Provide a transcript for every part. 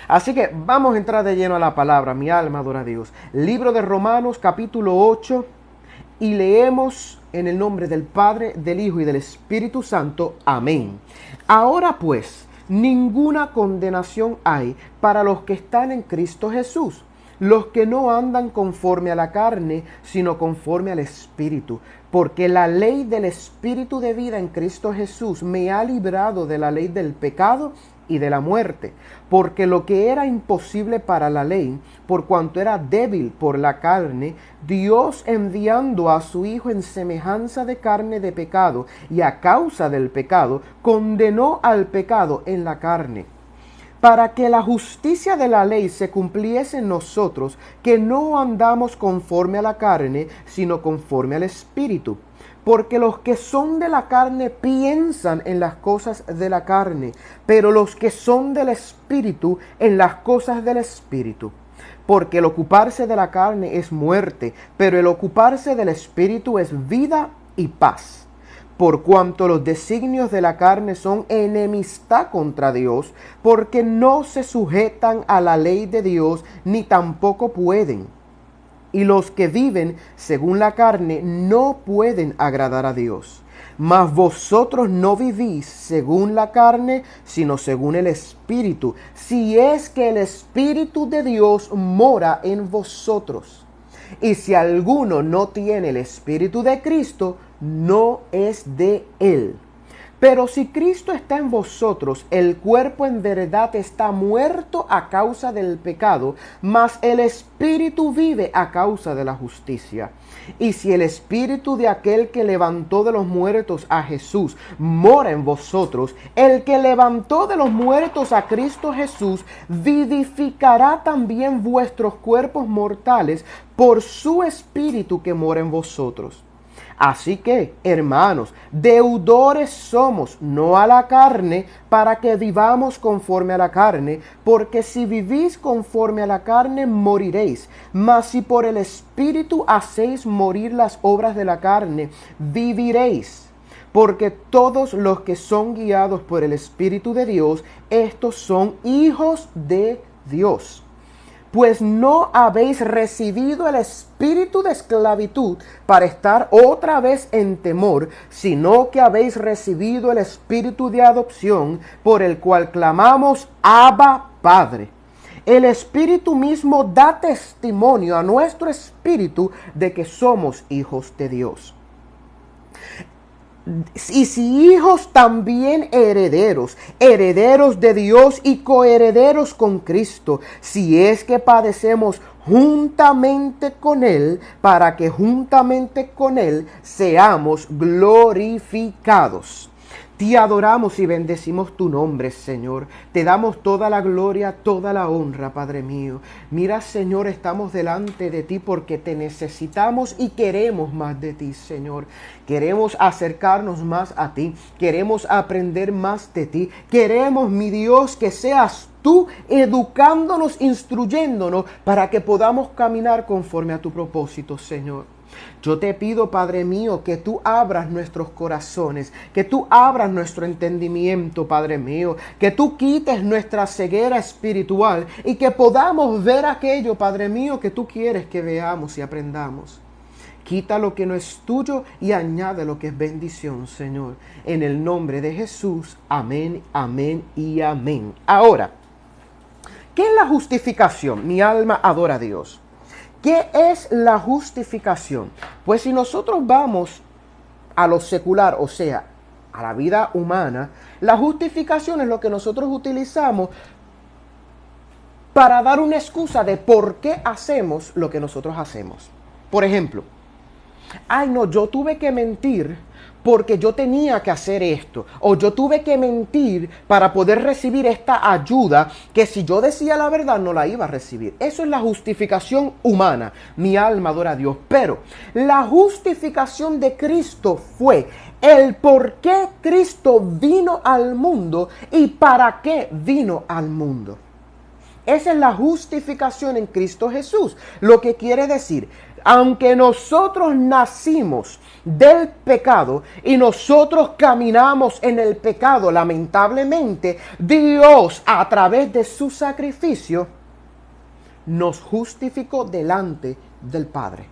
Así que vamos a entrar de lleno a la palabra. Mi alma adora a Dios. Libro de Romanos, capítulo 8. Y leemos en el nombre del Padre, del Hijo y del Espíritu Santo. Amén. Ahora pues, ninguna condenación hay para los que están en Cristo Jesús, los que no andan conforme a la carne, sino conforme al Espíritu. Porque la ley del Espíritu de vida en Cristo Jesús me ha librado de la ley del pecado y de la muerte. Porque lo que era imposible para la ley, por cuanto era débil por la carne, Dios enviando a su Hijo en semejanza de carne de pecado, y a causa del pecado, condenó al pecado en la carne, para que la justicia de la ley se cumpliese en nosotros, que no andamos conforme a la carne, sino conforme al Espíritu. Porque los que son de la carne piensan en las cosas de la carne, pero los que son del Espíritu en las cosas del Espíritu. Porque el ocuparse de la carne es muerte, pero el ocuparse del Espíritu es vida y paz. Por cuanto los designios de la carne son enemistad contra Dios, porque no se sujetan a la ley de Dios, ni tampoco pueden. Y los que viven según la carne no pueden agradar a Dios. Mas vosotros no vivís según la carne, sino según el Espíritu, si es que el Espíritu de Dios mora en vosotros. Y si alguno no tiene el Espíritu de Cristo, no es de él. Pero si Cristo está en vosotros, el cuerpo en verdad está muerto a causa del pecado, mas el Espíritu vive a causa de la justicia. Y si el Espíritu de aquel que levantó de los muertos a Jesús mora en vosotros, el que levantó de los muertos a Cristo Jesús vivificará también vuestros cuerpos mortales por su Espíritu que mora en vosotros. Así que, hermanos, deudores somos, no a la carne, para que vivamos conforme a la carne, porque si vivís conforme a la carne, moriréis. Mas si por el Espíritu hacéis morir las obras de la carne, viviréis. Porque todos los que son guiados por el Espíritu de Dios, estos son hijos de Dios. Pues no habéis recibido el espíritu de esclavitud para estar otra vez en temor, sino que habéis recibido el espíritu de adopción, por el cual clamamos, Abba, Padre. El Espíritu mismo da testimonio a nuestro espíritu de que somos hijos de Dios. Y si hijos, también herederos, herederos de Dios y coherederos con Cristo, si es que padecemos juntamente con Él, para que juntamente con Él seamos glorificados. Te adoramos y bendecimos tu nombre, Señor. Te damos toda la gloria, toda la honra, Padre mío. Mira, Señor, estamos delante de ti porque te necesitamos y queremos más de ti, Señor. Queremos acercarnos más a ti. Queremos aprender más de ti. Queremos, mi Dios, que seas tú educándonos, instruyéndonos para que podamos caminar conforme a tu propósito, Señor. Yo te pido, Padre mío, que tú abras nuestros corazones, que tú abras nuestro entendimiento, Padre mío, que tú quites nuestra ceguera espiritual y que podamos ver aquello, Padre mío, que tú quieres que veamos y aprendamos. Quita lo que no es tuyo y añade lo que es bendición, Señor. En el nombre de Jesús, amén, amén y amén. Ahora, ¿qué es la justificación? Mi alma adora a Dios. ¿Qué es la justificación? Pues si nosotros vamos a lo secular, o sea, a la vida humana, la justificación es lo que nosotros utilizamos para dar una excusa de por qué hacemos lo que nosotros hacemos. Por ejemplo, ay no, yo tuve que mentir porque yo tenía que hacer esto, o yo tuve que mentir para poder recibir esta ayuda, que si yo decía la verdad no la iba a recibir. Eso es la justificación humana. Mi alma adora a Dios. Pero la justificación de Cristo fue el por qué Cristo vino al mundo y para qué vino al mundo. Esa es la justificación en Cristo Jesús. Lo que quiere decir, aunque nosotros nacimos del pecado y nosotros caminamos en el pecado, lamentablemente, Dios a través de su sacrificio nos justificó delante del Padre.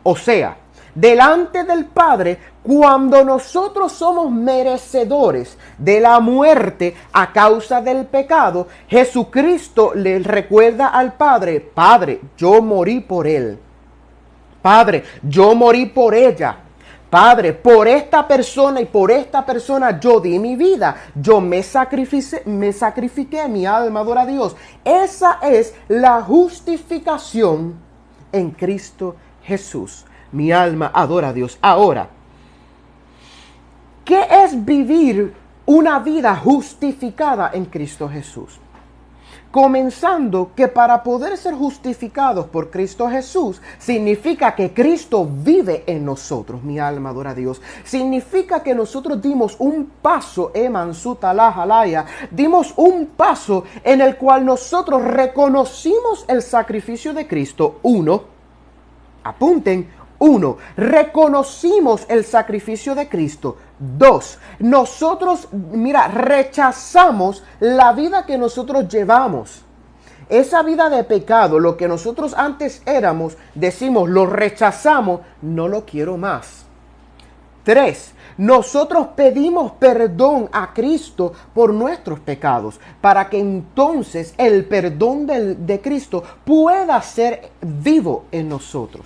O sea, delante del Padre, cuando nosotros somos merecedores de la muerte a causa del pecado, Jesucristo le recuerda al Padre: Padre, yo morí por él. Padre, yo morí por ella. Padre, por esta persona y por esta persona yo di mi vida. Yo me sacrifiqué, mi alma adora a Dios. Esa es la justificación en Cristo Jesús. Mi alma adora a Dios. Ahora, ¿qué es vivir una vida justificada en Cristo Jesús? Comenzando que para poder ser justificados por Cristo Jesús, significa que Cristo vive en nosotros. Mi alma adora a Dios. Significa que nosotros dimos un paso, dimos un paso en el cual nosotros reconocimos el sacrificio de Cristo. Apunten. 1. Reconocimos el sacrificio de Cristo. 2. Nosotros, rechazamos la vida que nosotros llevamos. Esa vida de pecado, lo que nosotros antes éramos, decimos, lo rechazamos, no lo quiero más. 3. Nosotros pedimos perdón a Cristo por nuestros pecados, para que entonces el perdón de Cristo pueda ser vivo en nosotros.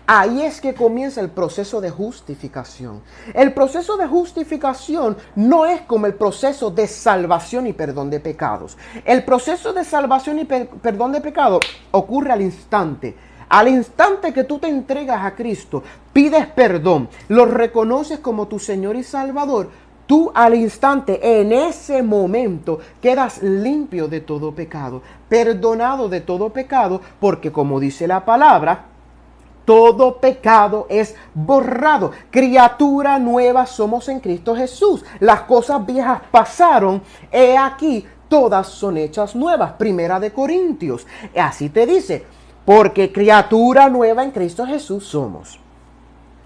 Ahí es que comienza el proceso de justificación. El proceso de justificación no es como el proceso de salvación y perdón de pecados. El proceso de salvación y perdón de pecados ocurre al instante. Al instante que tú te entregas a Cristo, pides perdón, lo reconoces como tu Señor y Salvador, tú al instante, en ese momento, quedas limpio de todo pecado, perdonado de todo pecado, porque como dice la palabra, todo pecado es borrado. Criatura nueva somos en Cristo Jesús. Las cosas viejas pasaron. He aquí, todas son hechas nuevas. Primera de Corintios. Así te dice. Porque criatura nueva en Cristo Jesús somos.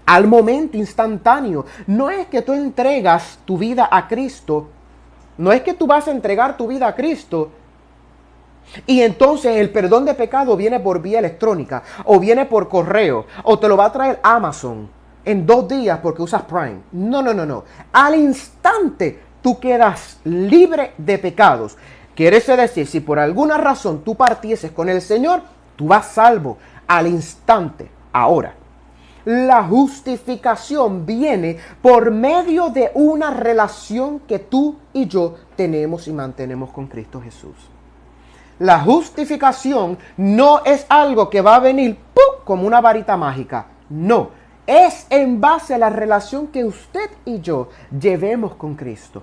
Al momento instantáneo. No es que tú entregas tu vida a Cristo. No es que tú vas a entregar tu vida a Cristo y entonces el perdón de pecado viene por vía electrónica, o viene por correo, o te lo va a traer Amazon en 2 días porque usas Prime. No. Al instante tú quedas libre de pecados. Quiere decir, si por alguna razón tú partieses con el Señor, tú vas salvo al instante. Ahora, la justificación viene por medio de una relación que tú y yo tenemos y mantenemos con Cristo Jesús. La justificación no es algo que va a venir ¡pum!, como una varita mágica. No, es en base a la relación que usted y yo llevemos con Cristo.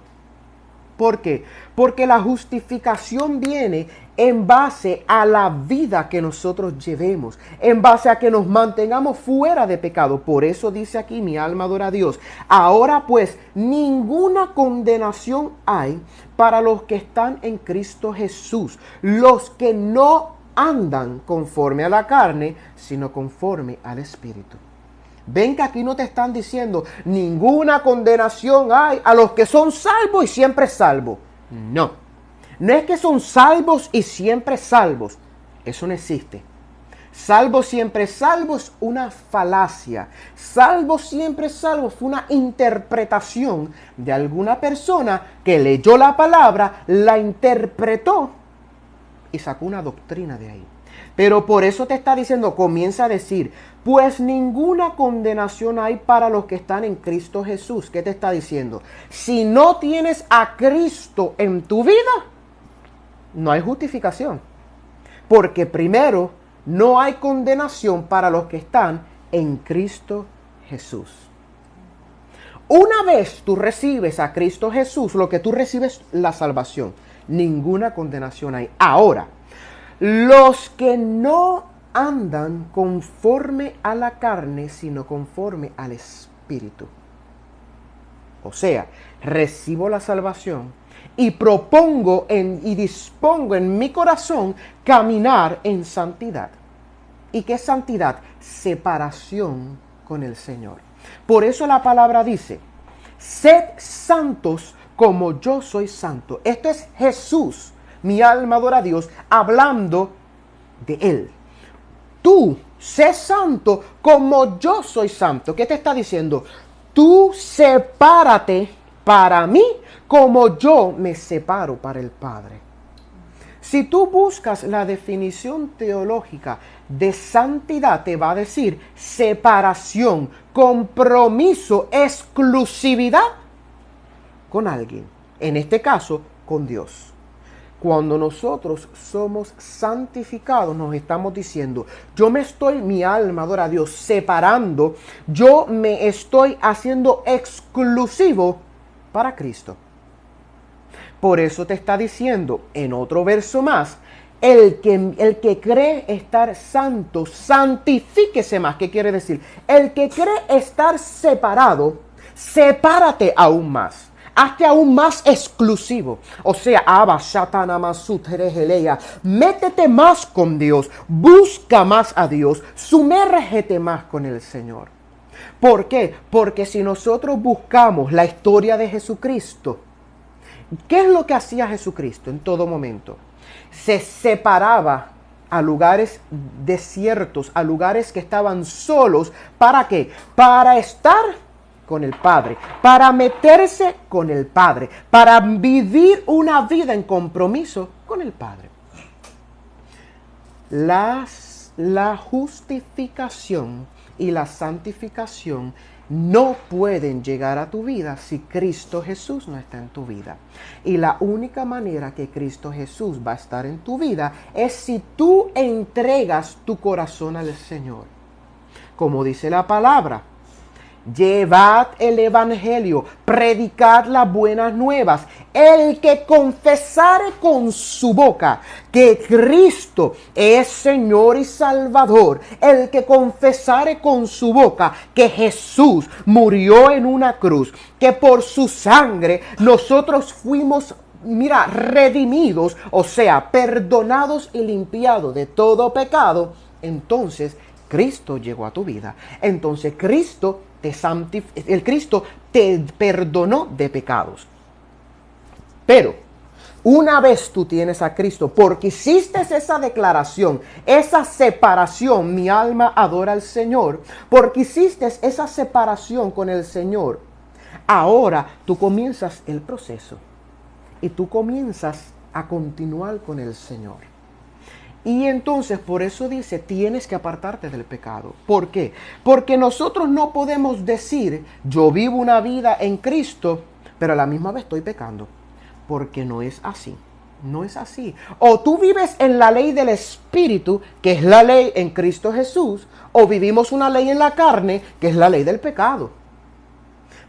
¿Por qué? Porque la justificación viene en base a la vida que nosotros llevemos, en base a que nos mantengamos fuera de pecado. Por eso dice aquí, mi alma adora a Dios. Ahora pues, ninguna condenación hay para los que están en Cristo Jesús, los que no andan conforme a la carne, sino conforme al Espíritu. Ven que aquí no te están diciendo ninguna condenación hay a los que son salvos y siempre salvos. No, no es que son salvos y siempre salvos. Eso no existe. Salvo siempre salvo es una falacia. Salvo siempre salvo fue una interpretación de alguna persona que leyó la palabra, la interpretó y sacó una doctrina de ahí. Pero por eso te está diciendo, comienza a decir, pues ninguna condenación hay para los que están en Cristo Jesús. ¿Qué te está diciendo? Si no tienes a Cristo en tu vida, no hay justificación. Porque primero, no hay condenación para los que están en Cristo Jesús. Una vez tú recibes a Cristo Jesús, lo que tú recibes es la salvación. Ninguna condenación hay. Ahora, los que no andan conforme a la carne, sino conforme al Espíritu. O sea, recibo la salvación y propongo y dispongo en mi corazón caminar en santidad. ¿Y qué es santidad? Separación con el Señor. Por eso la palabra dice, sed santos como yo soy santo. Esto es Jesús, mi alma adora a Dios, hablando de Él. Tú, sé santo como yo soy santo. ¿Qué te está diciendo? Tú sepárate para mí como yo me separo para el Padre. Si tú buscas la definición teológica de santidad, te va a decir separación, compromiso, exclusividad con alguien. En este caso, con Dios. Cuando nosotros somos santificados, nos estamos diciendo, yo me estoy, mi alma adora a Dios, separando, yo me estoy haciendo exclusivo para Cristo. Por eso te está diciendo en otro verso más, el que cree estar santo, santifíquese más. ¿Qué quiere decir? El que cree estar separado, sepárate aún más. Hazte aún más exclusivo. O sea, métete más con Dios. Busca más a Dios. Sumérgete más con el Señor. ¿Por qué? Porque si nosotros buscamos la historia de Jesucristo, ¿qué es lo que hacía Jesucristo en todo momento? Se separaba a lugares desiertos, a lugares que estaban solos. ¿Para qué? Para estar con el Padre, para meterse con el Padre, para vivir una vida en compromiso con el Padre. La justificación y la santificación no pueden llegar a tu vida si Cristo Jesús no está en tu vida. Y la única manera que Cristo Jesús va a estar en tu vida es si tú entregas tu corazón al Señor. Como dice la palabra, llevad el evangelio, predicad las buenas nuevas. El que confesare con su boca que Cristo es Señor y Salvador, el que confesare con su boca que Jesús murió en una cruz, que por su sangre nosotros fuimos, redimidos, o sea, perdonados y limpiados de todo pecado, entonces Cristo llegó a tu vida. Entonces Cristo te perdonó de pecados. Pero una vez tú tienes a Cristo, porque hiciste esa declaración, esa separación, mi alma adora al Señor, porque hiciste esa separación con el Señor, ahora tú comienzas el proceso y tú comienzas a continuar con el Señor. Y entonces por eso dice, tienes que apartarte del pecado. ¿Por qué? Porque nosotros no podemos decir, yo vivo una vida en Cristo, pero a la misma vez estoy pecando. Porque no es así. No es así. O tú vives en la ley del Espíritu, que es la ley en Cristo Jesús, o vivimos una ley en la carne, que es la ley del pecado.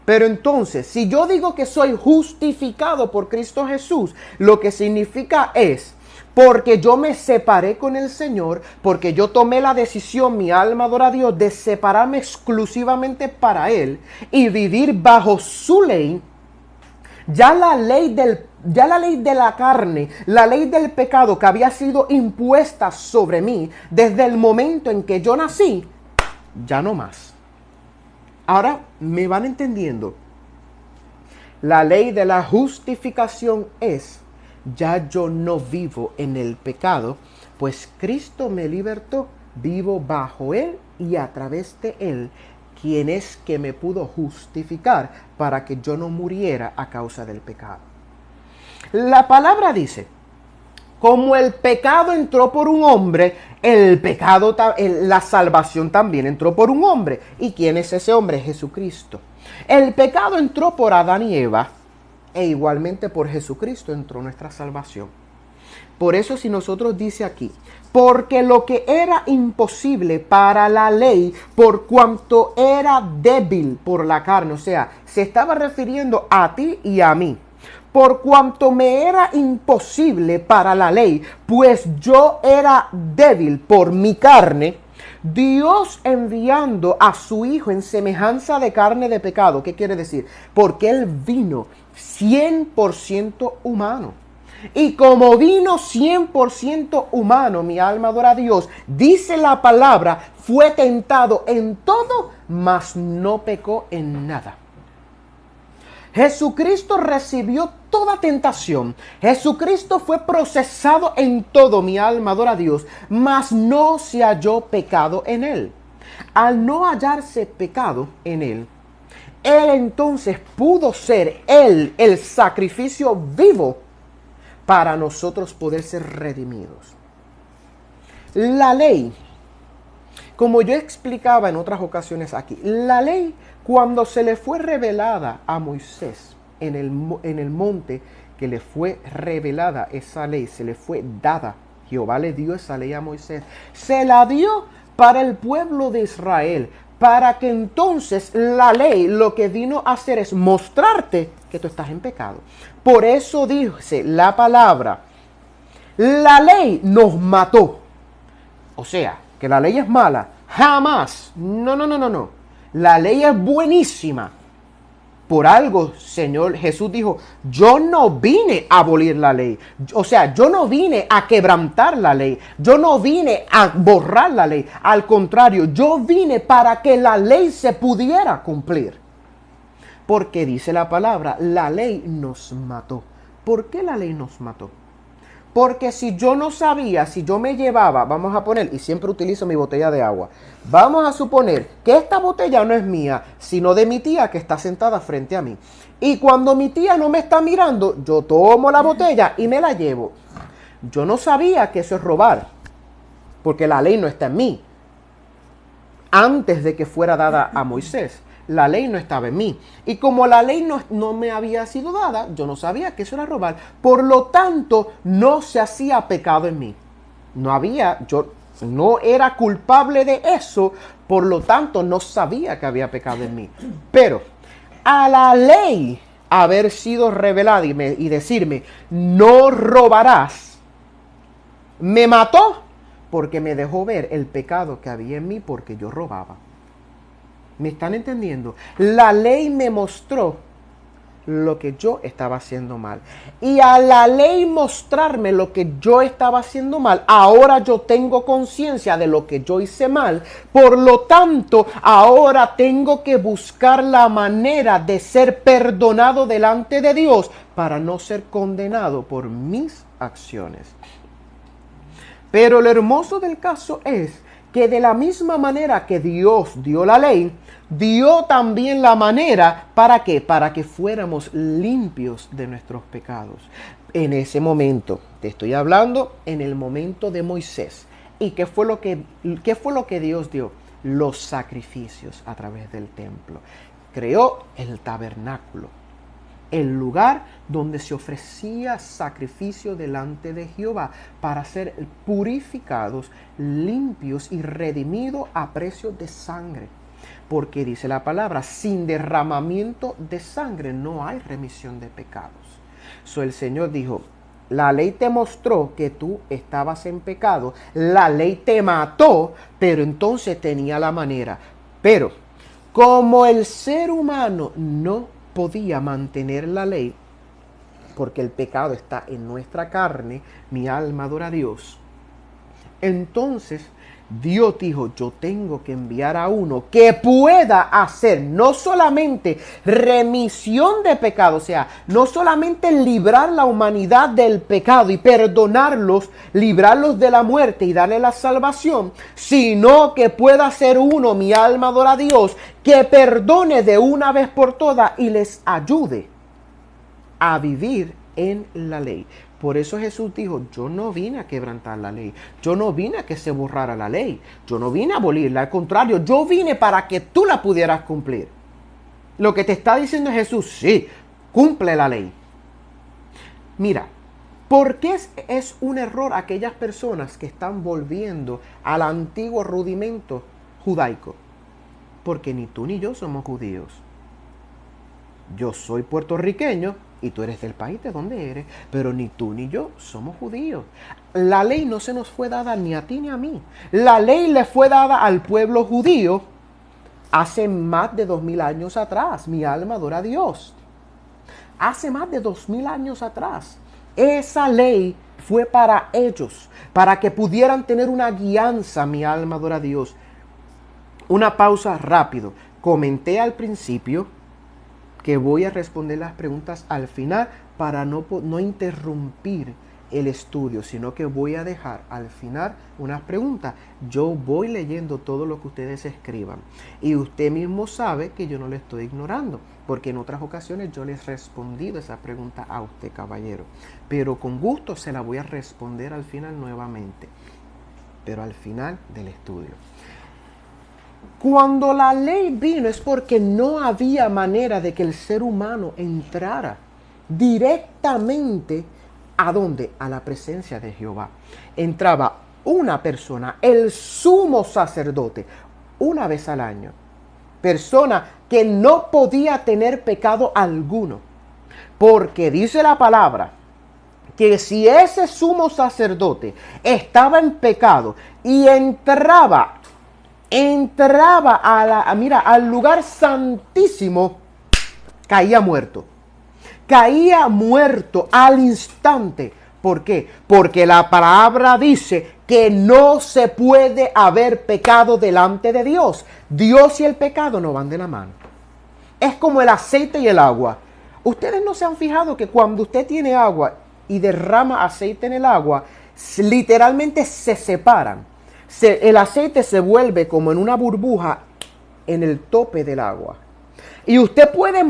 Pero entonces, si yo digo que soy justificado por Cristo Jesús, lo que significa es, porque yo me separé con el Señor, porque yo tomé la decisión, mi alma adora a Dios, de separarme exclusivamente para Él y vivir bajo su ley. Ya la ley de la carne, la ley del pecado que había sido impuesta sobre mí desde el momento en que yo nací, ya no más. Ahora me van entendiendo. La ley de la justificación es, ya yo no vivo en el pecado, pues Cristo me libertó, vivo bajo Él y a través de Él, quien es que me pudo justificar para que yo no muriera a causa del pecado. La palabra dice, como el pecado entró por un hombre, la salvación también entró por un hombre. ¿Y quién es ese hombre? Jesucristo. El pecado entró por Adán y Eva, e igualmente por Jesucristo entró nuestra salvación. Por eso si nosotros dice aquí, porque lo que era imposible para la ley, por cuanto era débil por la carne, o sea, se estaba refiriendo a ti y a mí. Por cuanto me era imposible para la ley, pues yo era débil por mi carne, Dios enviando a su Hijo en semejanza de carne de pecado. ¿Qué quiere decir? Porque Él vino 100% humano. Y como vino 100% humano, mi alma adora a Dios, dice la palabra, fue tentado en todo, mas no pecó en nada. Jesucristo recibió toda tentación. Jesucristo fue procesado en todo, mi alma adora a Dios, mas no se halló pecado en él. Al no hallarse pecado en él, él entonces pudo ser el sacrificio vivo para nosotros poder ser redimidos. La ley, como yo explicaba en otras ocasiones aquí, la ley cuando se le fue revelada a Moisés en el monte que le fue revelada esa ley, se le fue dada. Jehová le dio esa ley a Moisés. Se la dio para el pueblo de Israel, para que entonces la ley lo que vino a hacer es mostrarte que tú estás en pecado. Por eso dice la palabra, la ley nos mató. O sea, que la ley es mala. Jamás. No. La ley es buenísima. Por algo, Señor Jesús dijo, yo no vine a abolir la ley. O sea, yo no vine a quebrantar la ley. Yo no vine a borrar la ley. Al contrario, yo vine para que la ley se pudiera cumplir. Porque dice la palabra, la ley nos mató. ¿Por qué la ley nos mató? Porque si yo no sabía, si yo me llevaba, vamos a poner, y siempre utilizo mi botella de agua, vamos a suponer que esta botella no es mía, sino de mi tía que está sentada frente a mí. Y cuando mi tía no me está mirando, yo tomo la botella y me la llevo. Yo no sabía que eso es robar, porque la ley no está en mí. Antes de que fuera dada a Moisés, la ley no estaba en mí. Y como la ley no me había sido dada, yo no sabía que eso era robar. Por lo tanto, no se hacía pecado en mí. Yo no era culpable de eso, por lo tanto, no sabía que había pecado en mí. Pero a la ley haber sido revelada y decirme, no robarás, me mató porque me dejó ver el pecado que había en mí porque yo robaba. ¿Me están entendiendo? La ley me mostró lo que yo estaba haciendo mal. Y a la ley mostrarme lo que yo estaba haciendo mal, ahora yo tengo conciencia de lo que yo hice mal. Por lo tanto, ahora tengo que buscar la manera de ser perdonado delante de Dios para no ser condenado por mis acciones. Pero lo hermoso del caso es que de la misma manera que Dios dio la ley, dio también la manera, ¿para qué? Para que fuéramos limpios de nuestros pecados. En ese momento, te estoy hablando en el momento de Moisés. ¿Y qué fue lo que Dios dio? Los sacrificios a través del templo. Creó el tabernáculo, el lugar donde se ofrecía sacrificio delante de Jehová para ser purificados, limpios y redimidos a precio de sangre. Porque dice la palabra, sin derramamiento de sangre no hay remisión de pecados. El Señor dijo, la ley te mostró que tú estabas en pecado, la ley te mató, pero entonces tenía la manera. Pero como el ser humano no podía mantener la ley, porque el pecado está en nuestra carne, mi alma adora a Dios. Entonces Dios dijo, yo tengo que enviar a uno que pueda hacer no solamente remisión de pecado, o sea, no solamente librar la humanidad del pecado y perdonarlos, librarlos de la muerte y darle la salvación, sino que pueda ser uno, mi alma adora a Dios, que perdone de una vez por todas y les ayude a vivir en la ley. Por eso Jesús dijo, yo no vine a quebrantar la ley. Yo no vine a que se borrara la ley. Yo no vine a abolirla. Al contrario, yo vine para que tú la pudieras cumplir. Lo que te está diciendo Jesús, sí, cumple la ley. Mira, ¿por qué es un error aquellas personas que están volviendo al antiguo rudimento judaico? Porque ni tú ni yo somos judíos. Yo soy puertorriqueño y tú eres del país de donde eres, pero ni tú ni yo somos judíos. La ley no se nos fue dada ni a ti ni a mí. La ley le fue dada al pueblo judío hace más de 2000 años atrás. Mi alma adora a Dios. Hace más de 2000 años atrás. Esa ley fue para ellos, para que pudieran tener una guianza. Mi alma adora a Dios. Una pausa rápido. Comenté al principio que voy a responder las preguntas al final para no interrumpir el estudio, sino que voy a dejar al final unas preguntas. Yo voy leyendo todo lo que ustedes escriban y usted mismo sabe que yo no le estoy ignorando, porque en otras ocasiones yo les he respondido esa pregunta a usted, caballero, pero con gusto se la voy a responder al final nuevamente, pero al final del estudio. Cuando la ley vino es porque no había manera de que el ser humano entrara directamente ¿a dónde? A la presencia de Jehová. Entraba una persona, el sumo sacerdote, una vez al año. Persona que no podía tener pecado alguno. Porque dice la palabra que si ese sumo sacerdote estaba en pecado y entraba al lugar santísimo, caía muerto. Caía muerto al instante. ¿Por qué? Porque la palabra dice que no se puede haber pecado delante de Dios. Dios y el pecado no van de la mano. Es como el aceite y el agua. Ustedes no se han fijado que cuando usted tiene agua y derrama aceite en el agua, literalmente se separan. El aceite se vuelve como en una burbuja en el tope del agua. Y usted puede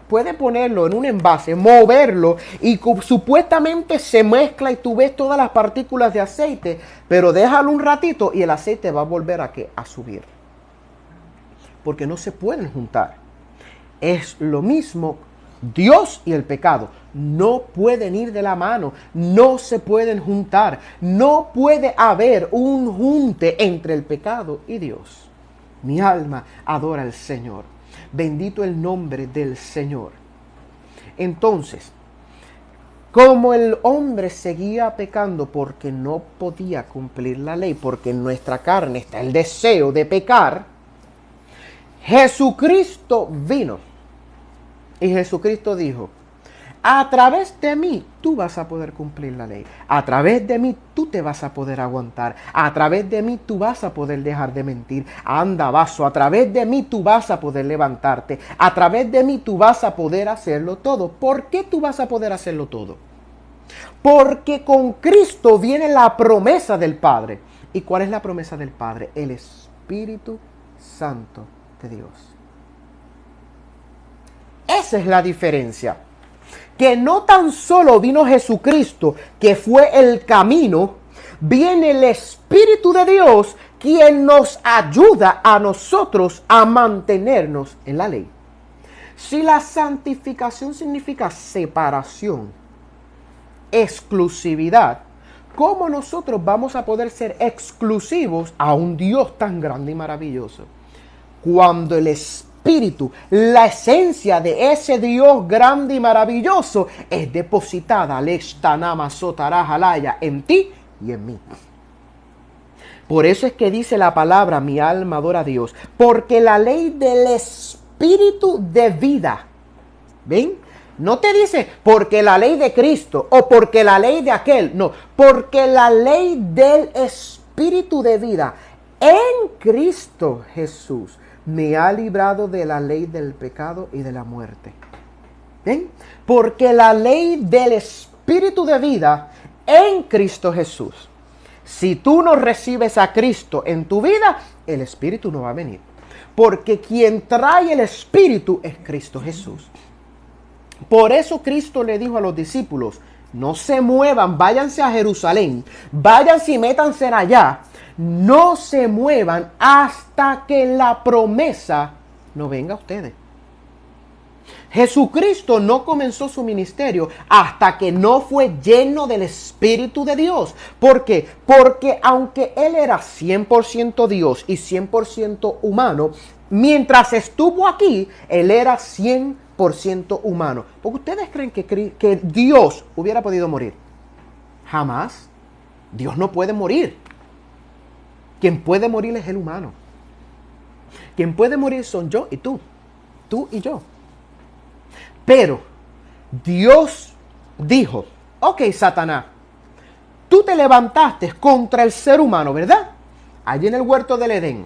puede ponerlo en un envase, moverlo y supuestamente se mezcla y tú ves todas las partículas de aceite, pero déjalo un ratito y el aceite va a volver a subir. Porque no se pueden juntar. Es lo mismo, Dios y el pecado no pueden ir de la mano, no se pueden juntar, no puede haber un junte entre el pecado y Dios. Mi alma adora al Señor. Bendito el nombre del Señor. Entonces, como el hombre seguía pecando porque no podía cumplir la ley, porque en nuestra carne está el deseo de pecar, Jesucristo vino. Y Jesucristo dijo, a través de mí tú vas a poder cumplir la ley. A través de mí tú te vas a poder aguantar. A través de mí tú vas a poder dejar de mentir. Anda, vaso. A través de mí tú vas a poder levantarte. A través de mí tú vas a poder hacerlo todo. ¿Por qué tú vas a poder hacerlo todo? Porque con Cristo viene la promesa del Padre. ¿Y cuál es la promesa del Padre? El Espíritu Santo de Dios. Esa es la diferencia. Que no tan solo vino Jesucristo, que fue el camino, viene el Espíritu de Dios, quien nos ayuda a nosotros a mantenernos en la ley. Si la santificación significa separación, exclusividad, ¿cómo nosotros vamos a poder ser exclusivos a un Dios tan grande y maravilloso? Cuando el Espíritu, la esencia de ese Dios grande y maravilloso es depositada en ti y en mí. Por eso es que dice la palabra, mi alma adora a Dios, porque la ley del Espíritu de vida, ¿ven? No te dice porque la ley de Cristo o porque la ley de aquel, no, porque la ley del Espíritu de vida en Cristo Jesús me ha librado de la ley del pecado y de la muerte. ¿Ven? Porque la ley del Espíritu de vida en Cristo Jesús. Si tú no recibes a Cristo en tu vida, el Espíritu no va a venir. Porque quien trae el Espíritu es Cristo Jesús. Por eso Cristo le dijo a los discípulos, no se muevan, váyanse a Jerusalén, váyanse y métanse allá. No se muevan hasta que la promesa no venga a ustedes. Jesucristo no comenzó su ministerio hasta que no fue lleno del Espíritu de Dios. ¿Por qué? Porque aunque Él era 100% Dios y 100% humano, mientras estuvo aquí, Él era 100% humano. ¿Porque ustedes creen que Dios hubiera podido morir? Jamás. Dios no puede morir. Quien puede morir es el humano. Quien puede morir son yo y tú. Tú y yo. Pero Dios dijo, ok, Satanás, tú te levantaste contra el ser humano, ¿verdad? Allí en el huerto del Edén.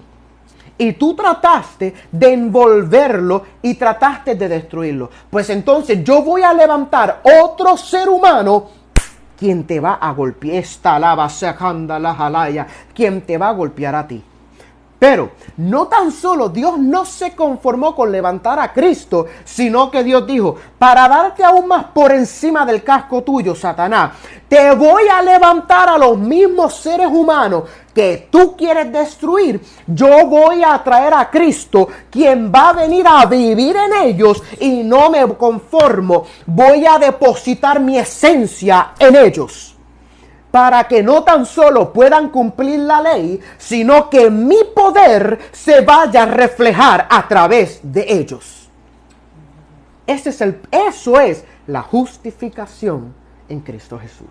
Y tú trataste de envolverlo y trataste de destruirlo. Pues entonces yo voy a levantar otro ser humano quien te va a golpear. Esta lava sacanda la jalaya, quien te va a golpear a ti. Pero no tan solo Dios no se conformó con levantar a Cristo, sino que Dios dijo, para darte aún más por encima del casco tuyo, Satanás, te voy a levantar a los mismos seres humanos que tú quieres destruir. Yo voy a traer a Cristo, quien va a venir a vivir en ellos, y no me conformo. Voy a depositar mi esencia en ellos, para que no tan solo puedan cumplir la ley, sino que mi poder se vaya a reflejar a través de ellos. Eso es la justificación en Cristo Jesús.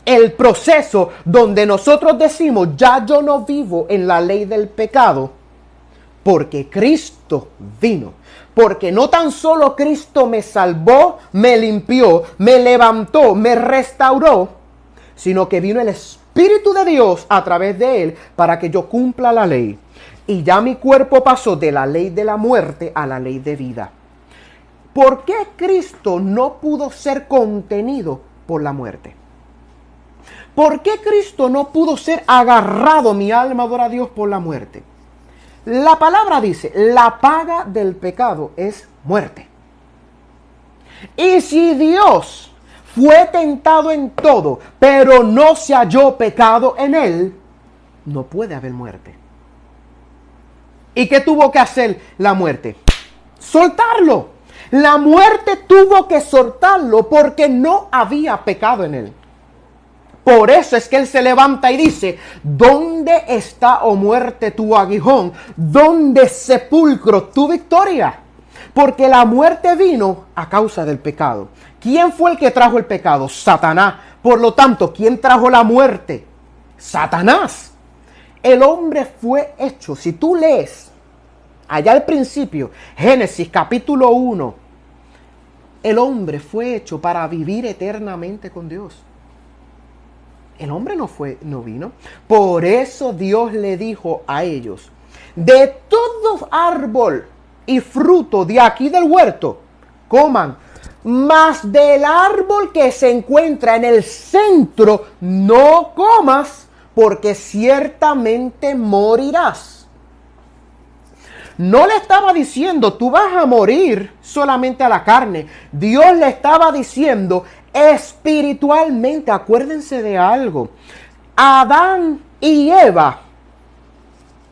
El proceso donde nosotros decimos, ya yo no vivo en la ley del pecado, porque Cristo vino. Porque no tan solo Cristo me salvó, me limpió, me levantó, me restauró, sino que vino el Espíritu de Dios a través de Él para que yo cumpla la ley. Y ya mi cuerpo pasó de la ley de la muerte a la ley de vida. ¿Por qué Cristo no pudo ser contenido por la muerte? ¿Por qué Cristo no pudo ser agarrado, mi alma adora a Dios, por la muerte? La palabra dice, la paga del pecado es muerte. Y si Dios fue tentado en todo, pero no se halló pecado en él, no puede haber muerte. ¿Y qué tuvo que hacer la muerte? Soltarlo. La muerte tuvo que soltarlo porque no había pecado en él. Por eso es que él se levanta y dice, ¿dónde está, oh muerte, tu aguijón? ¿Dónde, sepulcro, tu victoria? Porque la muerte vino a causa del pecado. ¿Quién fue el que trajo el pecado? Satanás. Por lo tanto, ¿quién trajo la muerte? Satanás. El hombre fue hecho, si tú lees allá al principio, Génesis capítulo 1, el hombre fue hecho para vivir eternamente con Dios. El hombre no vino. Por eso Dios le dijo a ellos, de todo árbol y fruto de aquí del huerto, coman, mas del árbol que se encuentra en el centro no comas, porque ciertamente morirás. No le estaba diciendo, tú vas a morir solamente a la carne. Dios le estaba diciendo espiritualmente. Acuérdense de algo. Adán y Eva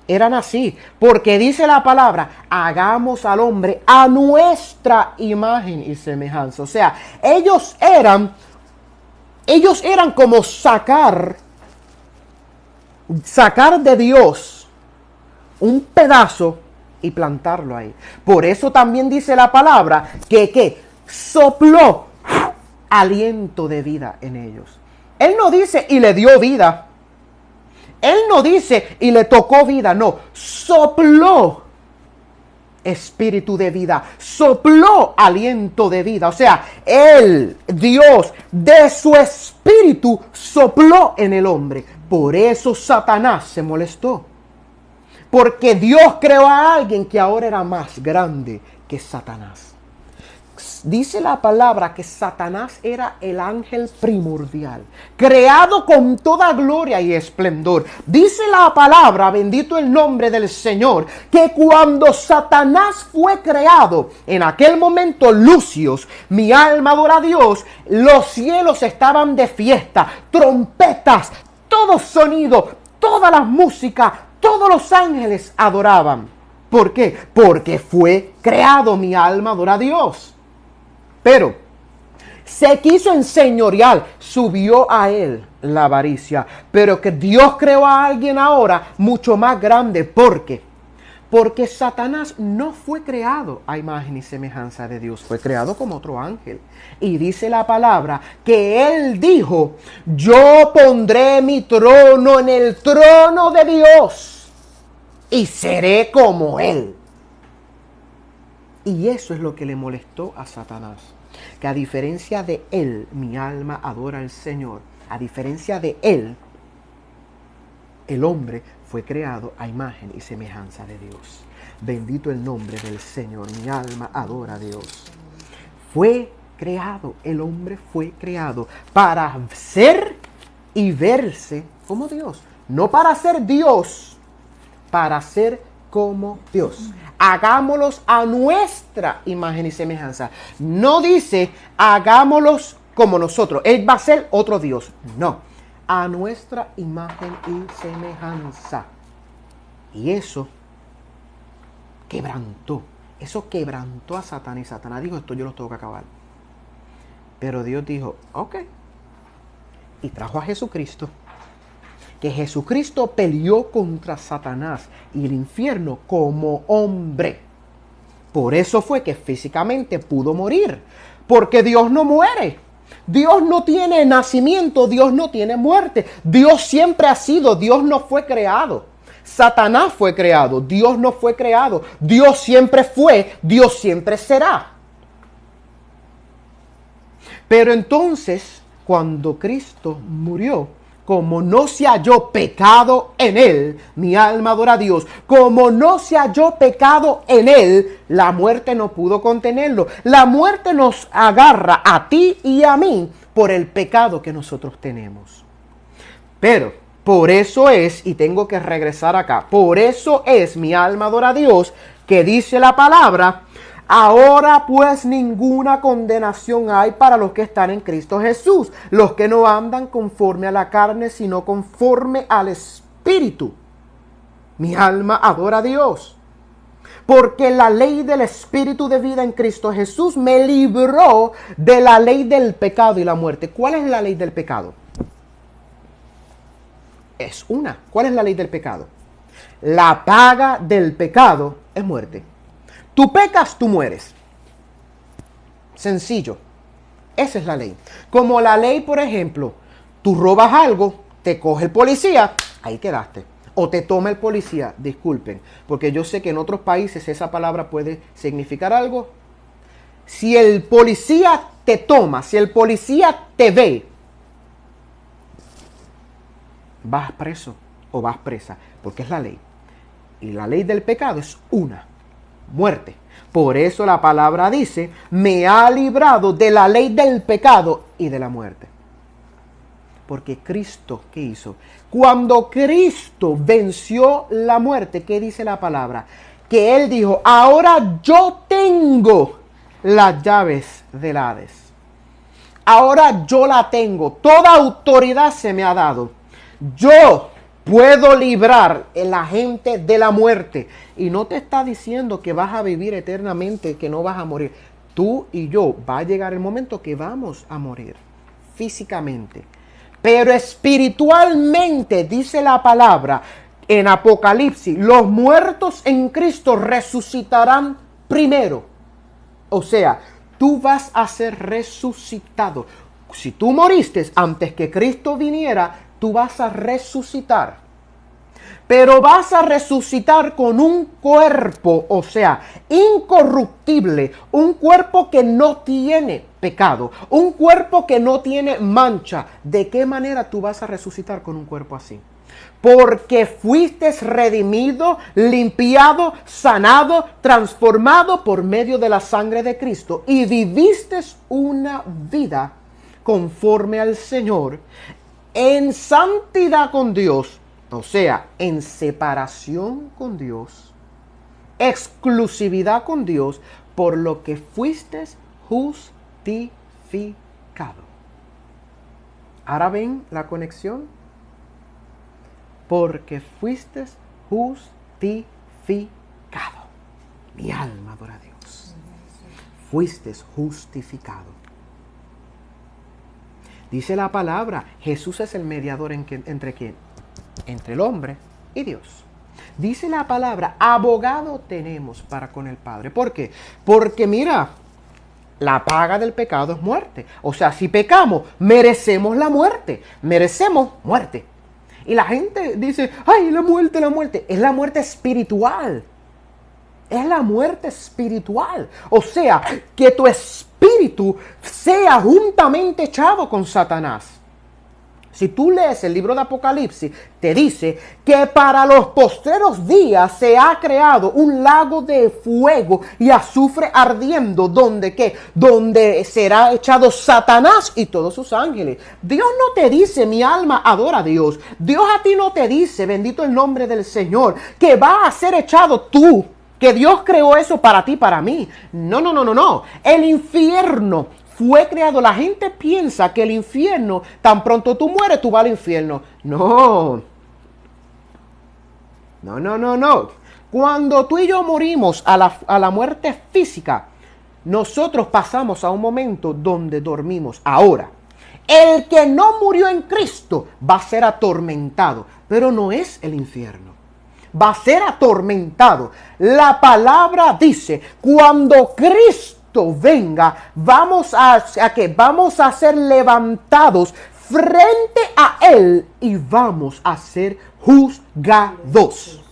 eran así, porque dice la palabra, hagamos al hombre a nuestra imagen y semejanza. O sea, ellos eran como sacar de Dios un pedazo y plantarlo ahí. Por eso también dice la palabra que sopló aliento de vida en ellos. Él no dice y le dio vida. Él no dice y le tocó vida. No, sopló espíritu de vida. Sopló aliento de vida. O sea, Él, Dios, de su espíritu sopló en el hombre. Por eso Satanás se molestó. Porque Dios creó a alguien que ahora era más grande que Satanás. Dice la palabra que Satanás era el ángel primordial, creado con toda gloria y esplendor. Dice la palabra, bendito el nombre del Señor, que cuando Satanás fue creado, en aquel momento, Lucios, mi alma adora a Dios, los cielos estaban de fiesta, trompetas, todo sonido, toda la música, todos los ángeles adoraban. ¿Por qué? Porque fue creado, mi alma adora a Dios. Pero se quiso enseñorear, subió a él la avaricia. Pero que Dios creó a alguien ahora mucho más grande. ¿Por qué? Porque Satanás no fue creado a imagen y semejanza de Dios. Fue creado como otro ángel. Y dice la palabra que él dijo, yo pondré mi trono en el trono de Dios y seré como él. Y eso es lo que le molestó a Satanás. que a diferencia de Él, mi alma adora al Señor. A diferencia de Él, el hombre fue creado a imagen y semejanza de Dios. Bendito el nombre del Señor, mi alma adora a Dios. Fue creado, el hombre fue creado para ser y verse como Dios. No para ser Dios, para ser como Dios. Hagámoslos a nuestra imagen y semejanza. No dice hagámoslos como nosotros. Él va a ser otro Dios. No, a nuestra imagen y semejanza. Y eso quebrantó a Satanás. Y Satanás dijo, esto yo lo tengo que acabar. Pero Dios dijo, ok. Y trajo a Jesucristo. Que Jesucristo peleó contra Satanás y el infierno como hombre. Por eso fue que físicamente pudo morir. Porque Dios no muere. Dios no tiene nacimiento, Dios no tiene muerte. Dios siempre ha sido, Dios no fue creado. Satanás fue creado, Dios no fue creado. Dios siempre fue, Dios siempre será. Pero entonces, cuando Cristo murió, como no se halló pecado en Él, mi alma adora a Dios, como no se halló pecado en Él, la muerte no pudo contenerlo. La muerte nos agarra a ti y a mí por el pecado que nosotros tenemos. Pero por eso es, y tengo que regresar acá, por eso es, mi alma adora a Dios, que dice la palabra, ahora pues ninguna condenación hay para los que están en Cristo Jesús, los que no andan conforme a la carne, sino conforme al Espíritu. Mi alma adora a Dios, porque la ley del Espíritu de vida en Cristo Jesús me libró de la ley del pecado y la muerte. ¿Cuál es la ley del pecado? Es una. ¿Cuál es la ley del pecado? La paga del pecado es muerte. Tú pecas, tú mueres. Sencillo. Esa es la ley. Como la ley, por ejemplo, tú robas algo, te coge el policía, ahí quedaste. O te toma el policía, disculpen, porque yo sé que en otros países esa palabra puede significar algo. Si el policía te toma, si el policía te ve, vas preso o vas presa, porque es la ley. Y la ley del pecado es una. Muerte. Por eso la palabra dice, me ha librado de la ley del pecado y de la muerte. Porque Cristo, ¿qué hizo? Cuando Cristo venció la muerte, ¿qué dice la palabra? Que Él dijo, ahora yo tengo las llaves del Hades. Ahora yo la tengo. Toda autoridad se me ha dado. Yo puedo librar a la gente de la muerte. Y no te está diciendo que vas a vivir eternamente, que no vas a morir. Tú y yo, va a llegar el momento que vamos a morir físicamente. Pero espiritualmente, dice la palabra en Apocalipsis, los muertos en Cristo resucitarán primero. O sea, tú vas a ser resucitado. Si tú moriste antes que Cristo viniera, tú vas a resucitar. Pero vas a resucitar con un cuerpo, o sea, incorruptible, un cuerpo que no tiene pecado, un cuerpo que no tiene mancha. ¿De qué manera tú vas a resucitar con un cuerpo así? Porque fuiste redimido, limpiado, sanado, transformado por medio de la sangre de Cristo y viviste una vida conforme al Señor, en santidad con Dios, o sea, en separación con Dios, exclusividad con Dios, por lo que fuiste justificado. ¿Ahora ven la conexión? Porque fuiste justificado. Mi alma adora a Dios. Fuiste justificado. Dice la palabra, Jesús es el mediador ¿entre quién? Entre el hombre y Dios. Dice la palabra, abogado tenemos para con el Padre. ¿Por qué? Porque mira, la paga del pecado es muerte. O sea, si pecamos, merecemos la muerte. Merecemos muerte. Y la gente dice, ay, la muerte, la muerte. Es la muerte espiritual. Es la muerte espiritual. O sea, que tu espíritu espíritu sea juntamente echado con Satanás. Si tú lees el libro de Apocalipsis, te dice que para los postreros días se ha creado un lago de fuego y azufre ardiendo, donde será echado Satanás y todos sus ángeles. Dios no te dice, mi alma adora a Dios. Dios a ti no te dice, bendito el nombre del Señor, que va a ser echado tú, que Dios creó eso para ti, para mí. No. El infierno fue creado. La gente piensa que el infierno, tan pronto tú mueres, tú vas al infierno. No. Cuando tú y yo morimos a la muerte física, nosotros pasamos a un momento donde dormimos. Ahora, el que no murió en Cristo va a ser atormentado, pero no es el infierno. Va a ser atormentado. La palabra dice, cuando Cristo venga, vamos a ser levantados frente a Él y vamos a ser juzgados.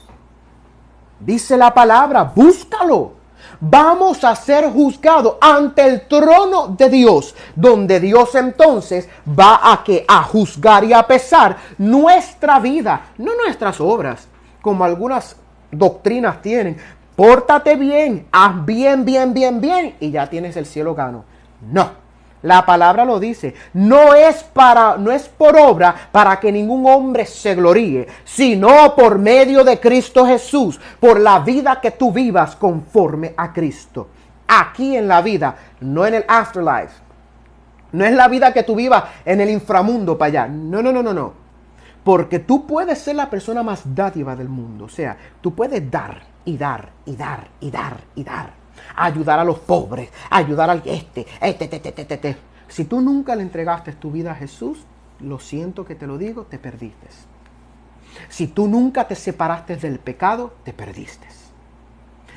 Dice la palabra, búscalo. Vamos a ser juzgados ante el trono de Dios, donde Dios entonces va a juzgar y a pesar nuestra vida, no nuestras obras, como algunas doctrinas tienen. Pórtate bien, haz bien, y ya tienes el cielo gano. No, la palabra lo dice. No es por obra para que ningún hombre se gloríe, sino por medio de Cristo Jesús, por la vida que tú vivas conforme a Cristo. Aquí en la vida, no en el afterlife. No es la vida que tú vivas en el inframundo para allá. No. Porque tú puedes ser la persona más dádiva del mundo. O sea, tú puedes dar. Ayudar a los pobres, ayudar al Si tú nunca le entregaste tu vida a Jesús, lo siento que te lo digo, te perdiste. Si tú nunca te separaste del pecado, te perdiste.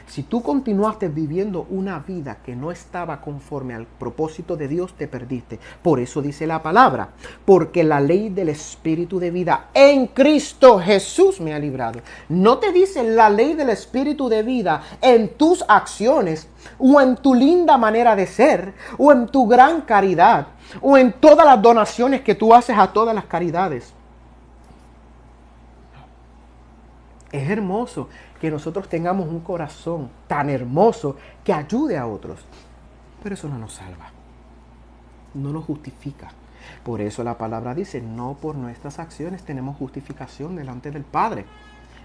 Si tú continuaste viviendo una vida que no estaba conforme al propósito de Dios, te perdiste. Por eso dice la palabra, porque la ley del Espíritu de vida en Cristo Jesús me ha librado. No te dice la ley del Espíritu de vida en tus acciones, o en tu linda manera de ser, o en tu gran caridad, o en todas las donaciones que tú haces a todas las caridades. Es hermoso que nosotros tengamos un corazón tan hermoso que ayude a otros. Pero eso no nos salva. No nos justifica. Por eso la palabra dice, no por nuestras acciones tenemos justificación delante del Padre.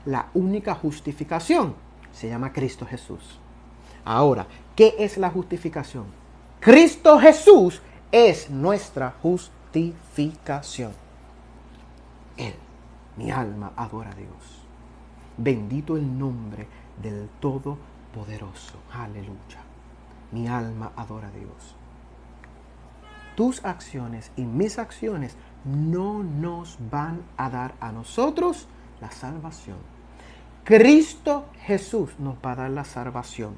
La única justificación se llama Cristo Jesús. Ahora, ¿qué es la justificación? Cristo Jesús es nuestra justificación. Él, mi alma adora a Dios. Bendito el nombre del Todopoderoso. Aleluya. Mi alma adora a Dios. Tus acciones y mis acciones no nos van a dar a nosotros la salvación. Cristo Jesús nos va a dar la salvación.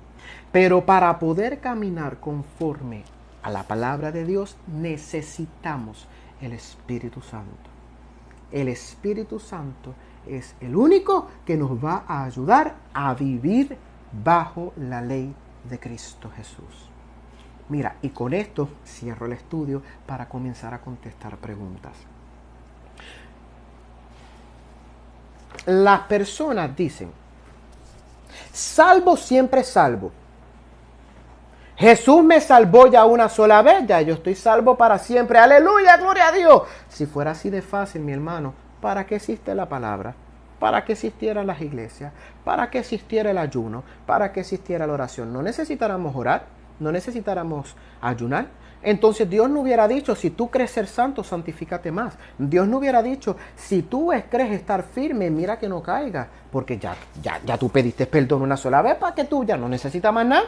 Pero para poder caminar conforme a la palabra de Dios, necesitamos el Espíritu Santo. El Espíritu Santo es el único que nos va a ayudar a vivir bajo la ley de Cristo Jesús. Mira, y con esto cierro el estudio para comenzar a contestar preguntas. Las personas dicen, salvo siempre salvo. Jesús me salvó ya una sola vez, ya yo estoy salvo para siempre. Aleluya, gloria a Dios. Si fuera así de fácil, mi hermano, ¿para qué existe la palabra? ¿Para qué existieran las iglesias? ¿Para qué existiera el ayuno? ¿Para qué existiera la oración? ¿No necesitáramos orar? ¿No necesitáramos ayunar? Entonces Dios no hubiera dicho, si tú crees ser santo, santifícate más. Dios no hubiera dicho, si tú crees estar firme, mira que no caigas. Porque ya tú pediste perdón una sola vez, ¿para que tú ya no necesitas más nada?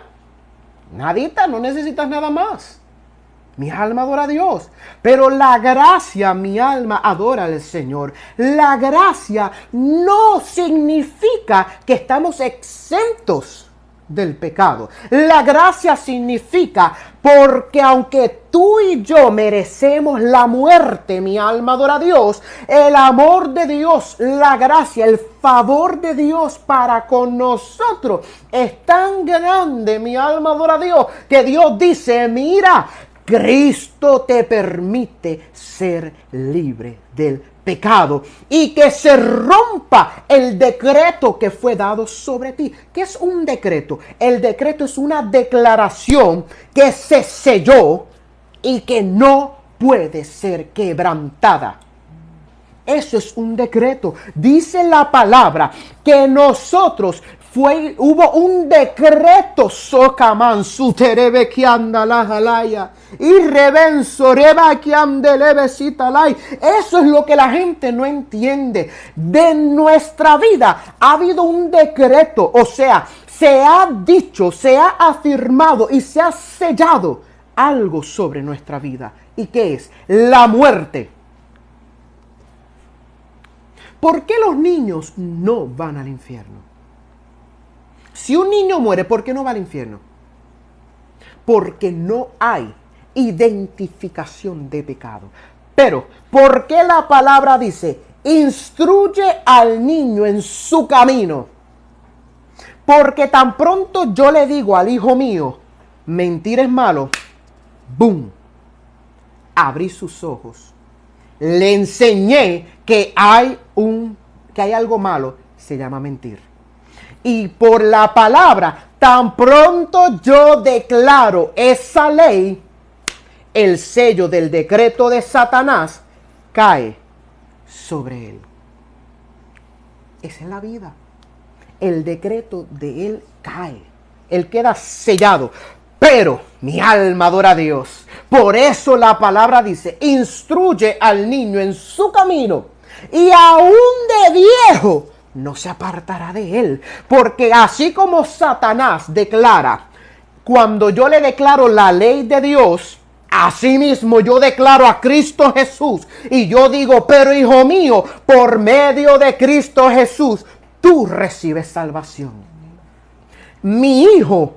Nadita, no necesitas nada más. Mi alma adora a Dios. Pero la gracia, mi alma adora al Señor. La gracia no significa que estamos exentos del pecado. La gracia significa porque aunque tú y yo merecemos la muerte, mi alma adora a Dios, el amor de Dios, la gracia, el favor de Dios para con nosotros es tan grande, mi alma adora a Dios, que Dios dice, mira, Cristo te permite ser libre del pecado y que se rompa el decreto que fue dado sobre ti. ¿Qué es un decreto? El decreto es una declaración que se selló y que no puede ser quebrantada. Eso es un decreto. Dice la palabra que nosotros hubo un decreto socaman suterebe que anda la jalaya y revenso reba que ande leve citalay. Eso es lo que la gente no entiende. De nuestra vida ha habido un decreto, o sea, se ha dicho, se ha afirmado y se ha sellado algo sobre nuestra vida. ¿Y qué es? La muerte. ¿Por qué los niños no van al infierno? Si un niño muere, ¿por qué no va al infierno? Porque no hay identificación de pecado. Pero, ¿por qué la palabra dice, instruye al niño en su camino? Porque tan pronto yo le digo al hijo mío, mentir es malo, ¡boom! Abrí sus ojos. Le enseñé que hay algo malo, se llama mentir. Y por la palabra, tan pronto yo declaro esa ley, el sello del decreto de Satanás cae sobre él. Esa es la vida. El decreto de él cae. Él queda sellado. Pero mi alma adora a Dios. Por eso la palabra dice, instruye al niño en su camino. Y aún de viejo no se apartará de él. Porque así como Satanás declara, cuando yo le declaro la ley de Dios, asimismo yo declaro a Cristo Jesús. Y yo digo, pero hijo mío, por medio de Cristo Jesús, tú recibes salvación. Mi hijo,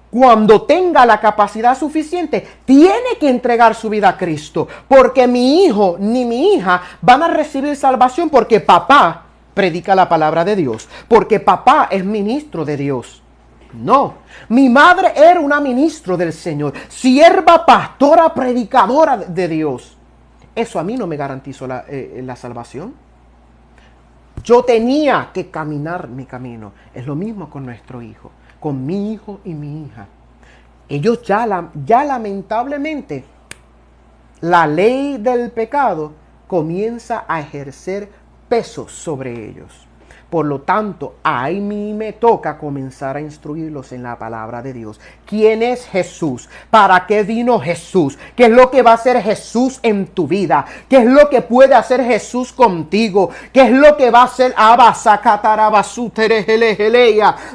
cuando tenga la capacidad suficiente, tiene que entregar su vida a Cristo. Porque mi hijo ni mi hija van a recibir salvación porque papá predica la palabra de Dios. Porque papá es ministro de Dios. No, mi madre era una ministro del Señor. Sierva, pastora, predicadora de Dios. Eso a mí no me garantizó la salvación. Yo tenía que caminar mi camino. Es lo mismo con nuestro hijo. Con mi hijo y mi hija. Ellos ya lamentablemente, la ley del pecado comienza a ejercer peso sobre ellos. Por lo tanto, a mí me toca comenzar a instruirlos en la palabra de Dios. ¿Quién es Jesús? ¿Para qué vino Jesús? ¿Qué es lo que va a hacer Jesús en tu vida? ¿Qué es lo que puede hacer Jesús contigo? ¿Qué es lo que va a hacer?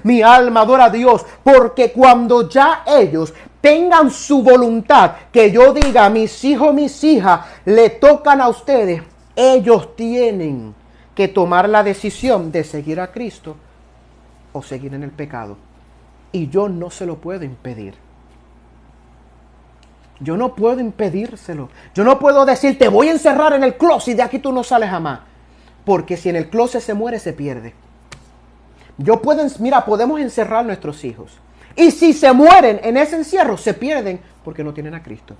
Mi alma adora a Dios, porque cuando ya ellos tengan su voluntad, que yo diga, mis hijos, mis hijas, le tocan a ustedes, ellos tienen que tomar la decisión de seguir a Cristo o seguir en el pecado. Y yo no se lo puedo impedir. Yo no puedo impedírselo. Yo no puedo decir, te voy a encerrar en el closet y de aquí tú no sales jamás. Porque si en el closet se muere, se pierde. Podemos encerrar a nuestros hijos. Y si se mueren en ese encierro, se pierden porque no tienen a Cristo.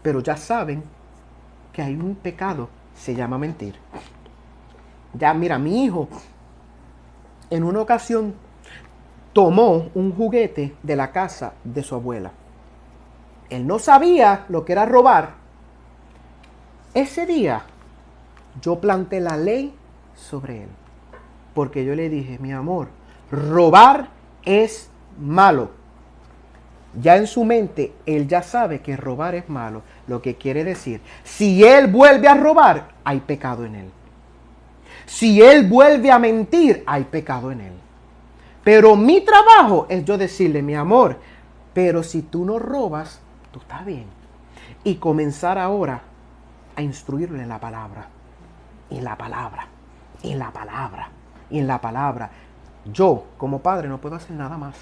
Pero ya saben que hay un pecado, se llama mentir. Ya, mira, mi hijo en una ocasión tomó un juguete de la casa de su abuela. Él no sabía lo que era robar. Ese día yo planté la ley sobre él. Porque yo le dije, mi amor, robar es malo. Ya en su mente, él ya sabe que robar es malo. Lo que quiere decir, si él vuelve a robar, hay pecado en él. Si él vuelve a mentir, hay pecado en él. Pero mi trabajo es yo decirle, mi amor, pero si tú no robas, tú estás bien. Y comenzar ahora a instruirlo en la palabra. En la palabra. En la palabra. En la palabra. Yo, como padre, no puedo hacer nada más.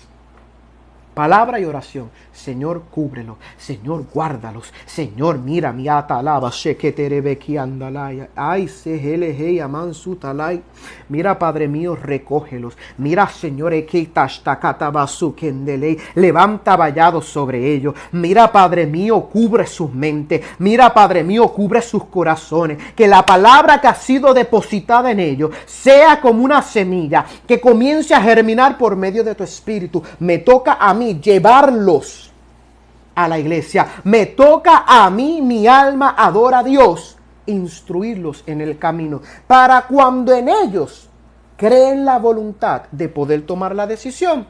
Palabra y oración. Señor, cúbrelo. Señor, guárdalos. Señor, mira, mi atalaba, sheketerebeki andalaya. Ay, sehelehei aman sutalay. Mira, Padre mío, recógelos. Mira, Señor, ekitashtakatabasu kendelei. Levanta vallados sobre ellos. Mira, Padre mío, cubre sus mentes. Mira, Padre mío, cubre sus corazones. Que la palabra que ha sido depositada en ellos sea como una semilla que comience a germinar por medio de tu espíritu. Me toca a mí llevarlos a la iglesia. Me toca a mí, mi alma adora a Dios, instruirlos en el camino, para cuando en ellos creen la voluntad de poder tomar la decisión,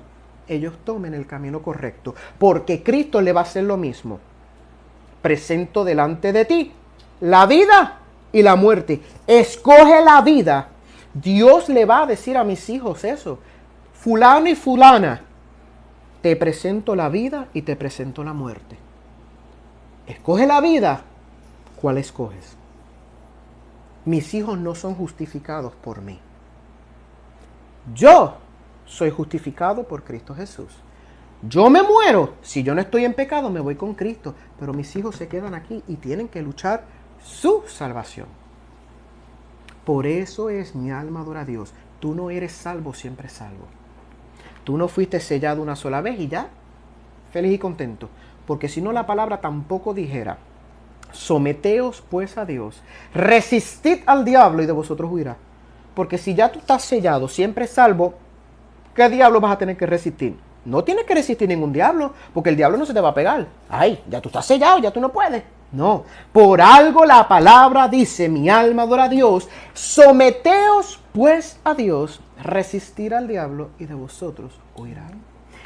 ellos tomen el camino correcto, porque Cristo le va a hacer lo mismo. Presento delante de ti la vida y la muerte. Escoge la vida. Dios le va a decir a mis hijos eso. Fulano y fulana, te presento la vida y te presento la muerte. Escoge la vida. ¿Cuál escoges? Mis hijos no son justificados por mí. Yo soy justificado por Cristo Jesús. Yo me muero. Si yo no estoy en pecado, me voy con Cristo. Pero mis hijos se quedan aquí y tienen que luchar su salvación. Por eso es, mi alma adora a Dios. Tú no eres salvo, siempre salvo. Tú no fuiste sellado una sola vez y ya, feliz y contento. Porque si no, la palabra tampoco dijera: someteos pues a Dios, resistid al diablo y de vosotros huirá. Porque si ya tú estás sellado, siempre salvo, ¿qué diablo vas a tener que resistir? No tienes que resistir ningún diablo, porque el diablo no se te va a pegar. Ay, ya tú estás sellado, ya tú no puedes. No, por algo la palabra dice, mi alma adora a Dios, someteos pues a Dios, resistir al diablo y de vosotros huirán.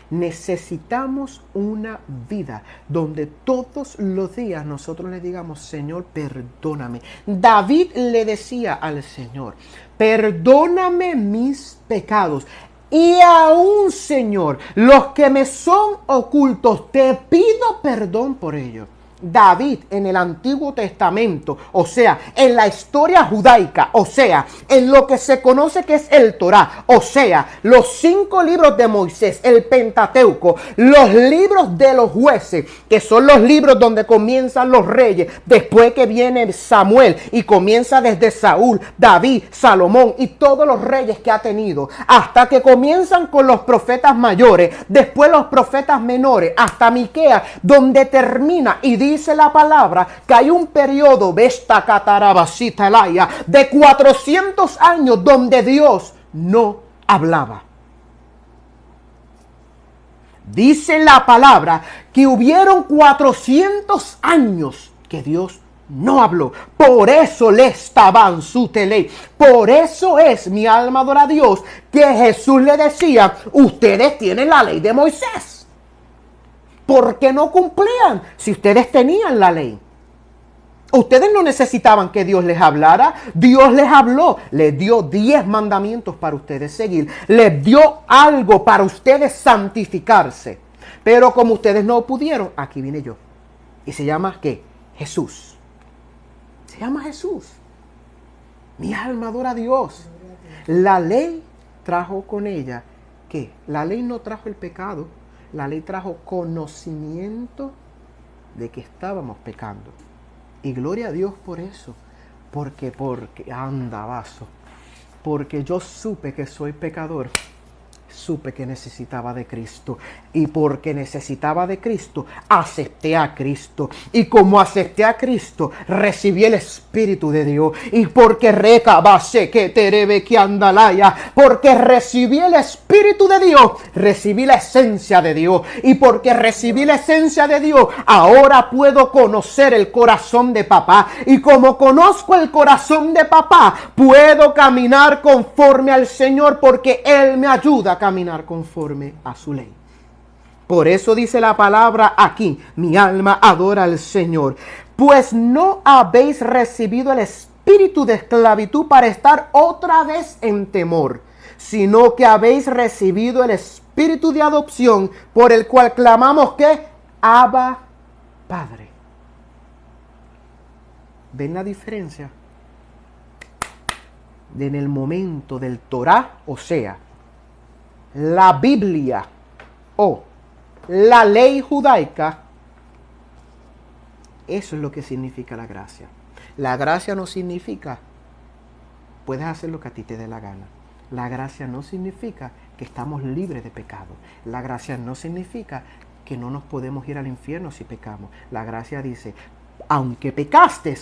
Necesitamos una vida donde todos los días nosotros le digamos: Señor, perdóname. David le decía al Señor: perdóname mis pecados. Y aún, Señor, los que me son ocultos, te pido perdón por ellos. David en el Antiguo Testamento, o sea, en la historia judaica, o sea, en lo que se conoce que es el Torá, o sea, los 5 libros de Moisés, el Pentateuco, los libros de los jueces, que son los libros donde comienzan los reyes, después que viene Samuel y comienza desde Saúl, David, Salomón y todos los reyes que ha tenido, hasta que comienzan con los profetas mayores, después los profetas menores, hasta Miqueas, donde termina y dice la palabra que hay un periodo de 400 años donde Dios no hablaba. Dice la palabra que hubieron 400 años que Dios no habló. Por eso le estaban su tele. Por eso es, mi alma adora a Dios, que Jesús le decía: ustedes tienen la ley de Moisés. ¿Por qué no cumplían si ustedes tenían la ley? Ustedes no necesitaban que Dios les hablara. Dios les habló. Les dio 10 mandamientos para ustedes seguir. Les dio algo para ustedes santificarse. Pero como ustedes no pudieron, aquí vine yo. Y se llama, ¿qué? Jesús. Se llama Jesús. Mi alma adora a Dios. La ley trajo con ella, ¿qué? La ley no trajo el pecado. La ley trajo conocimiento de que estábamos pecando. Y gloria a Dios por eso. Porque anda vaso. Porque yo supe que soy pecador. Supe que necesitaba de Cristo. Y porque necesitaba de Cristo, acepté a Cristo. Y como acepté a Cristo, recibí el Espíritu de Dios. Y porque recabase que terebe que andalaya. Porque recibí el Espíritu de Dios, recibí la esencia de Dios. Y porque recibí la esencia de Dios, ahora puedo conocer el corazón de papá. Y como conozco el corazón de papá, puedo caminar conforme al Señor, porque Él me ayuda a caminar conforme a su ley. Por eso dice la palabra aquí: mi alma adora al Señor. Pues no habéis recibido el espíritu de esclavitud para estar otra vez en temor, sino que habéis recibido el espíritu de adopción, por el cual clamamos que Abba, Padre. ¿Ven la diferencia? En el momento del Torá, o sea, la Biblia o la ley judaica, eso es lo que significa la gracia. La gracia no significa puedes hacer lo que a ti te dé la gana. La gracia no significa que estamos libres de pecado. La gracia no significa que no nos podemos ir al infierno si pecamos. La gracia dice, aunque pecaste,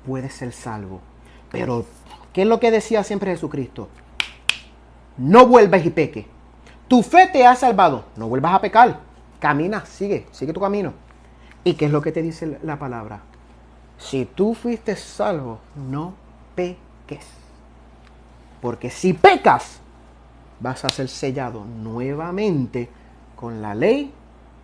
puedes ser salvo. Pero, ¿qué es lo que decía siempre Jesucristo? No vuelvas y peques. Tu fe te ha salvado. No vuelvas a pecar. Camina, sigue tu camino. ¿Y qué es lo que te dice la palabra? Si tú fuiste salvo, no peques. Porque si pecas, vas a ser sellado nuevamente con la ley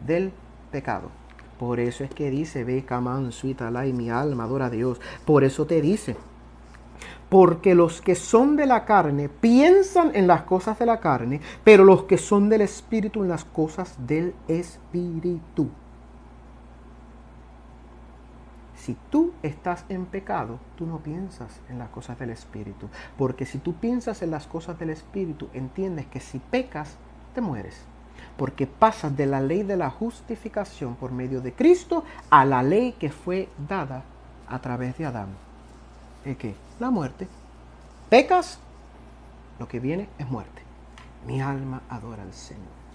del pecado. Por eso es que dice, ve, Kamán, suitalai, mi alma adora a Dios. Por eso te dice, porque los que son de la carne piensan en las cosas de la carne, pero los que son del Espíritu en las cosas del Espíritu. Si tú estás en pecado, tú no piensas en las cosas del Espíritu. Porque si tú piensas en las cosas del Espíritu, entiendes que si pecas, te mueres. Porque pasas de la ley de la justificación por medio de Cristo a la ley que fue dada a través de Adán. ¿Y qué? La muerte. Pecas, lo que viene es muerte. Mi alma adora al Señor.